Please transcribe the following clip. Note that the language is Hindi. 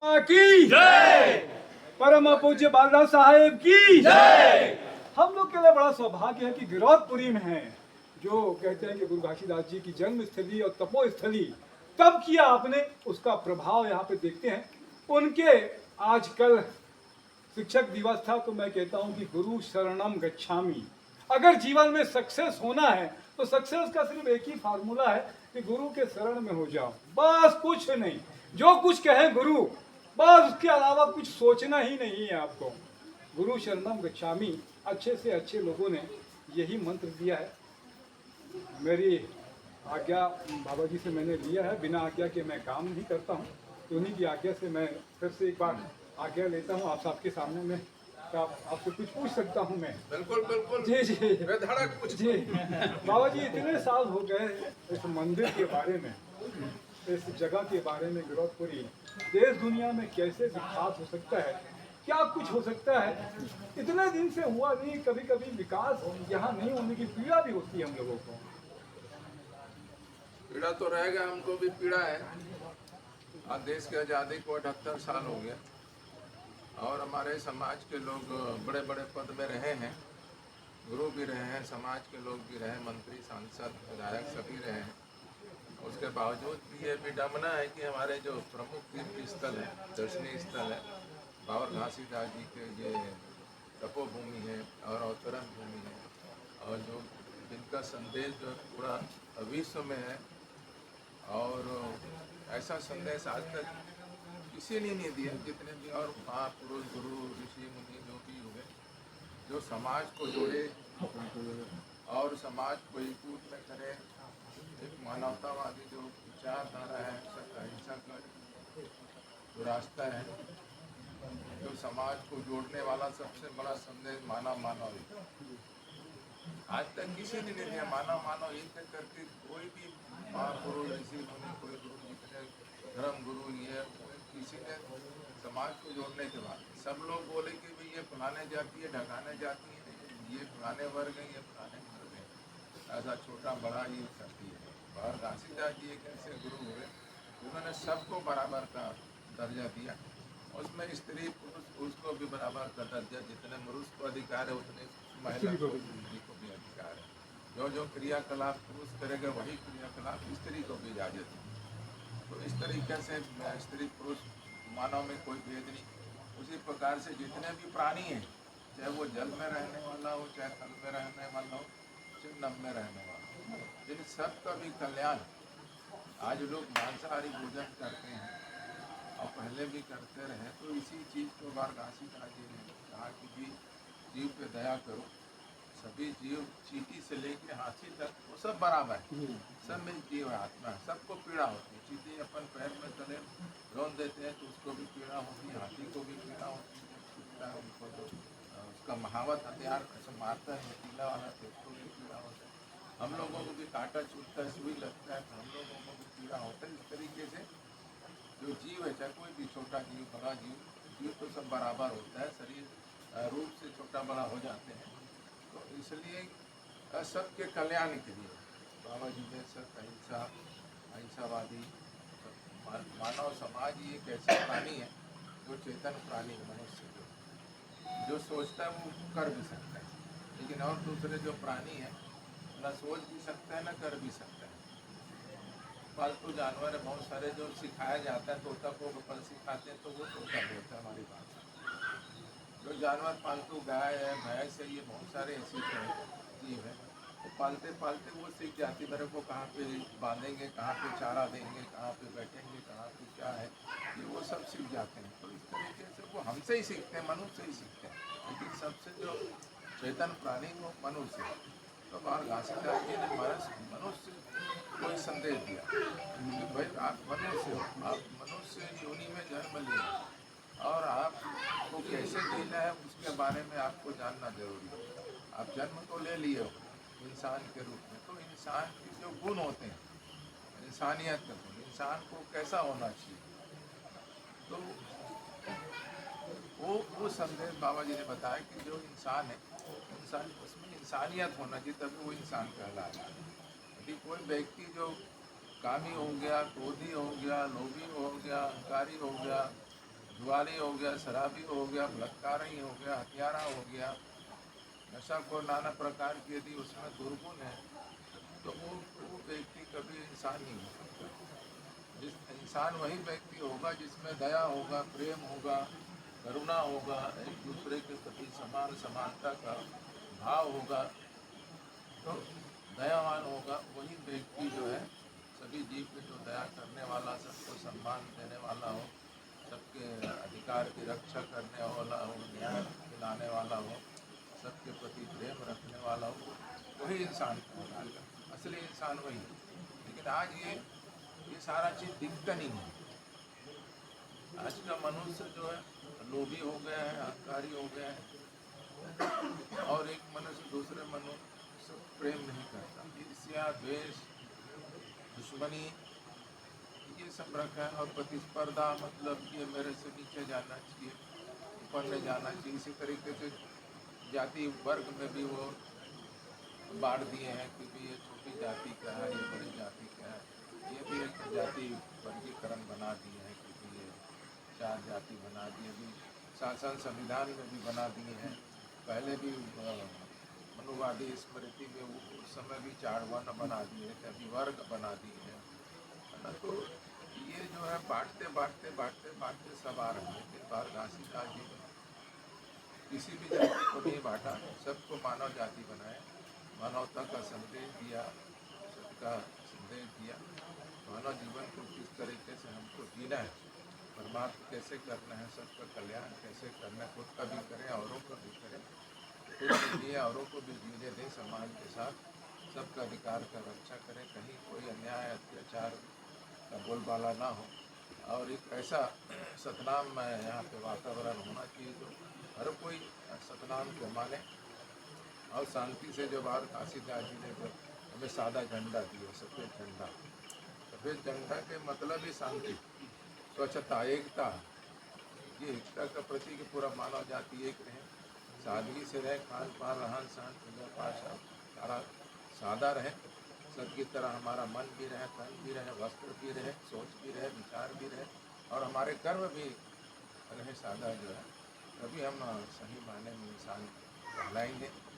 की जय। परम पूज्य बालराव साहेब की जय। हम लोग के लिए बड़ा सौभाग्य है कि गिरौदपुरी में है, जो कहते हैं कि गुरु घासीदास जी की जन्म स्थली और तपो स्थली कब किया आपने, उसका प्रभाव यहाँ पे देखते हैं। उनके आजकल शिक्षक दिवस था, तो मैं कहता हूँ कि गुरु शरणम गच्छामि। अगर जीवन में सक्सेस होना है तो सक्सेस का सिर्फ एक ही फार्मूला है कि गुरु के शरण में हो जाओ, बस कुछ नहीं। जो कुछ कहे गुरु, बस उसके अलावा कुछ सोचना ही नहीं है आपको। गुरु शरणम गच्छामि, अच्छे से अच्छे लोगों ने यही मंत्र दिया है। मेरी आज्ञा बाबा जी से मैंने लिया है, बिना आज्ञा के मैं काम नहीं करता हूँ। तो उन्हीं की आज्ञा से मैं फिर से एक बार आज्ञा लेता हूँ आप सबके सामने में। तो आपसे कुछ पूछ सकता हूँ मैं? बिल्कुल बिल्कुल जी जी बेधड़क कुछ जी। बाबा जी इतने साल हो गए इस मंदिर के बारे में, इस जगह के बारे में, गिरौदपुरी देश दुनिया में कैसे विकास हो सकता है, क्या कुछ हो सकता है, इतने दिन से हुआ नहीं। कभी कभी विकास यहाँ नहीं होने की पीड़ा भी होती है हम लोगों को। पीड़ा तो रहेगा, हमको भी पीड़ा है। आज देश की आज़ादी को 78 साल हो गया और हमारे समाज के लोग बड़े बड़े पद में रहे हैं, गुरु भी रहे हैं, समाज के लोग भी रहे, मंत्री सांसद विधायक सभी रहे हैं। उसके बावजूद भी ये विडम्बना है कि हमारे जो प्रमुख तीर्थ स्थल है, दर्शनीय स्थल है, बाबा घासीदास जी के ये तपोभूमि है और अवतरण भूमि है, और जो जिनका संदेश जो पूरा विश्व में है, और ऐसा संदेश आज तक किसी ने नहीं दिया। जितने भी और महापुरुष गुरु ऋषि मुनि जो भी हुए, जो समाज को जोड़े और समाज को एकजुट में करे, एक मानवतावादी जो विचारधारा है, अहिंसा का जो रास्ता है, जो समाज को जोड़ने वाला सबसे बड़ा संदेश मानव मानव है। आज तक किसी ने नहीं दिया। मानव मानव एक करके कोई भी महापुरुष ऋषि मुनि, कोई गुरु, जितने धर्म गुरु, ये किसी ने समाज को जोड़ने के बाद सब लोग बोले कि भाई ये फलाने जाती है, ढकाने जाती है, ये फलाने वर्ग है, ये फलाने वर्ग है, ऐसा छोटा बड़ा ये करती है। और घासीदास जी एक ऐसे गुरु हुए उन्होंने सबको बराबर का दर्जा दिया। उसमें स्त्री पुरुष उसको भी बराबर का दर्जा, जितने पुरुष को अधिकार है उतने महिला को भी अधिकार है। जो जो क्रियाकलाप पुरुष करेगा वही क्रियाकलाप स्त्री को भी इजाजत है। तो इस तरीके से स्त्री पुरुष मानव में कोई भेद नहीं। उसी प्रकार से जितने भी प्राणी हैं, चाहे वो जल में रहने वाला हो, चाहे थल में रहने वाला हो, चाहे नभ में रहने वाला हो, इन सब का भी कल्याण। आज लोग मांसाहारी भोजन करते हैं और पहले भी करते रहे, तो इसी चीज़ को घासीदास जी ने कहा कि भी जीव पे दया करो। सभी जीव चींटी से लेके हाथी तक वो सब बराबर है, सब में जीव है, आत्मा है, सबको पीड़ा होती है। चींटी अपन पैर में तले रौन देते हैं तो उसको भी पीड़ा होती है, हाथी को भी पीड़ा होती है, उनको तो उसका महावत हथियार ऐसे मारता है नीला वाला, तो उसको भी पीड़ा होता है। हम लोगों को भी कांटा चुभता है, सुई लगता है, तो हम लोगों को भी पीड़ा होता है। इस तरीके से जो जीव है, चाहे कोई भी छोटा जीव बड़ा जीव, जीव तो सब बराबर होता है, शरीर रूप से छोटा बड़ा हो जाते हैं। तो इसलिए सबके कल्याण के लिए बाबा जी ने सब अहिंसा, अहिंसावादी मानव समाज ही एक ऐसा प्राणी है जो चेतन प्राणी है। मनुष्य जो सोचता है वो कर भी सकता है, लेकिन और दूसरे जो प्राणी है न सोच भी सकता है न कर भी सकता है। पालतू जानवर है बहुत सारे जो सिखाया जाता है, तोता को अपन सिखाते हैं तो वो तोता बोलता है हमारी भाषा। जो जानवर पालतू गाय है, भैंस है, ये बहुत सारे ऐसे जीव है, तो पालते पालते वो सीख जाती है मेरे को कहाँ पे बांधेंगे, कहाँ पे चारा देंगे, कहाँ पे बैठेंगे, कहाँ पे क्या है, ये वो सब सीख जाते हैं। तो इस तरीके से वो हमसे ही सीखते हैं, मनुष्य ही सीखते हैं, लेकिन सबसे जो चेतन प्राणी वो मनुष्य है। तो बाबा घासीदास जी ने मनुष्य को ही संदेश दिया कि भाई आप मनुष्य हो, आप मनुष्य योनि में जन्म लिए और आपको कैसे जीना है उसके बारे में आपको जानना जरूरी है। आप जन्म तो ले लिए हो इंसान के रूप में, तो इंसान के जो गुण होते हैं, इंसानियत का गुण, इंसान को कैसा होना चाहिए, तो वो संदेश बाबा जी ने बताया कि जो इंसान है, इंसान उसमें इंसानियत होना चाहिए, तभी वो इंसान कहलाएगा। यदि कोई व्यक्ति जो कामी हो गया, क्रोधी हो गया, लोभी हो गया, अहंकारी हो गया, ग्वाली हो गया, शराबी हो गया, बलात्कारी हो गया, हत्यारा हो गया, नशा को नाना प्रकार की यदि उसमें दुर्गुण है तो वो व्यक्ति कभी इंसान नहीं हो सकता। जिस इंसान वही व्यक्ति होगा जिसमें दया होगा, प्रेम होगा, करुणा होगा, एक दूसरे के प्रति समान समानता का भाव होगा, तो दयावान होगा। वही व्यक्ति जो है सभी जीव पे जो दया करने वाला, सबको सम्मान देने वाला हो, सबके अधिकार की रक्षा करने वाला हो, न्याय दिलाने वाला हो, सबके प्रति प्रेम रखने वाला हो, वही इंसान कहलाएगा। असली इंसान वही है। लेकिन आज ये सारा चीज़ दिखता नहीं है। आज का मनुष्य जो है लोभी हो गया है, अहंकारी हो गया है, और एक मनुष्य दूसरे मनुष्य से प्रेम नहीं करता। ईर्ष्या, द्वेष, दुश्मनी, ये सब रखा है। और प्रतिस्पर्धा, मतलब ये मेरे से नीचे जाना चाहिए, ऊपर नहीं जाना चाहिए। इसी तरीके से जाति वर्ग में भी वो बांट दिए हैं कि भी ये छोटी जाति का है, ये बड़ी जाति का है। ये भी एक जाति वर्गीकरण बना दिए हैं कि भी ये 4 जाति बना दिए। भी शासन संविधान में भी बना दिए हैं। पहले भी मनुवादी स्मृति में उस समय भी 4 वर्ण बना दिए थे, अभी वर्ग बना दिए हैं, है ना। तो ये जो है बांटते बांटते बांटते बांटते सब आ रहे हैं। एक बार घासीदास जी ने किसी भी जाति को नहीं बांटा, सबको मानव जाति बनाया, मानवता का संदेश दिया, सबका संदेश दिया। मानव जीवन को किस तरीके से हमको जीना है, परमात्मा कैसे करना है, सबका कल्याण कैसे करना है, खुद का भी करें, औरों का भी करें, खुद भी जिए, औरों को भी जीने दें, समाज के साथ सबका अधिकार का रक्षा करें, कहीं कोई अन्याय अत्याचार का बोलबाला ना हो। और एक ऐसा सतनाम यहाँ पे वातावरण होना चाहिए जो हर कोई सतनाम को माने। और शांति से जब और घासीदास जी ने जब हमें सादा झंडा दिया, सफ़ेद झंडा, सफ़ेद झंडा के मतलब ही शांति, स्वच्छता, एकता, ये एकता का प्रतीक पूरा मानव जाति एक रहे, सादगी से रहे, खान पान, रहन सहन, पूजा पाठ सारा सादा रहे। सबकी तरह हमारा मन भी रहे, तन भी रहे, वस्त्र भी रहे, सोच भी रहे, विचार भी रहे, और हमारे कर्म भी रहे सादा जो है। तभी हम सही मायने में इंसान कहलाएंगे।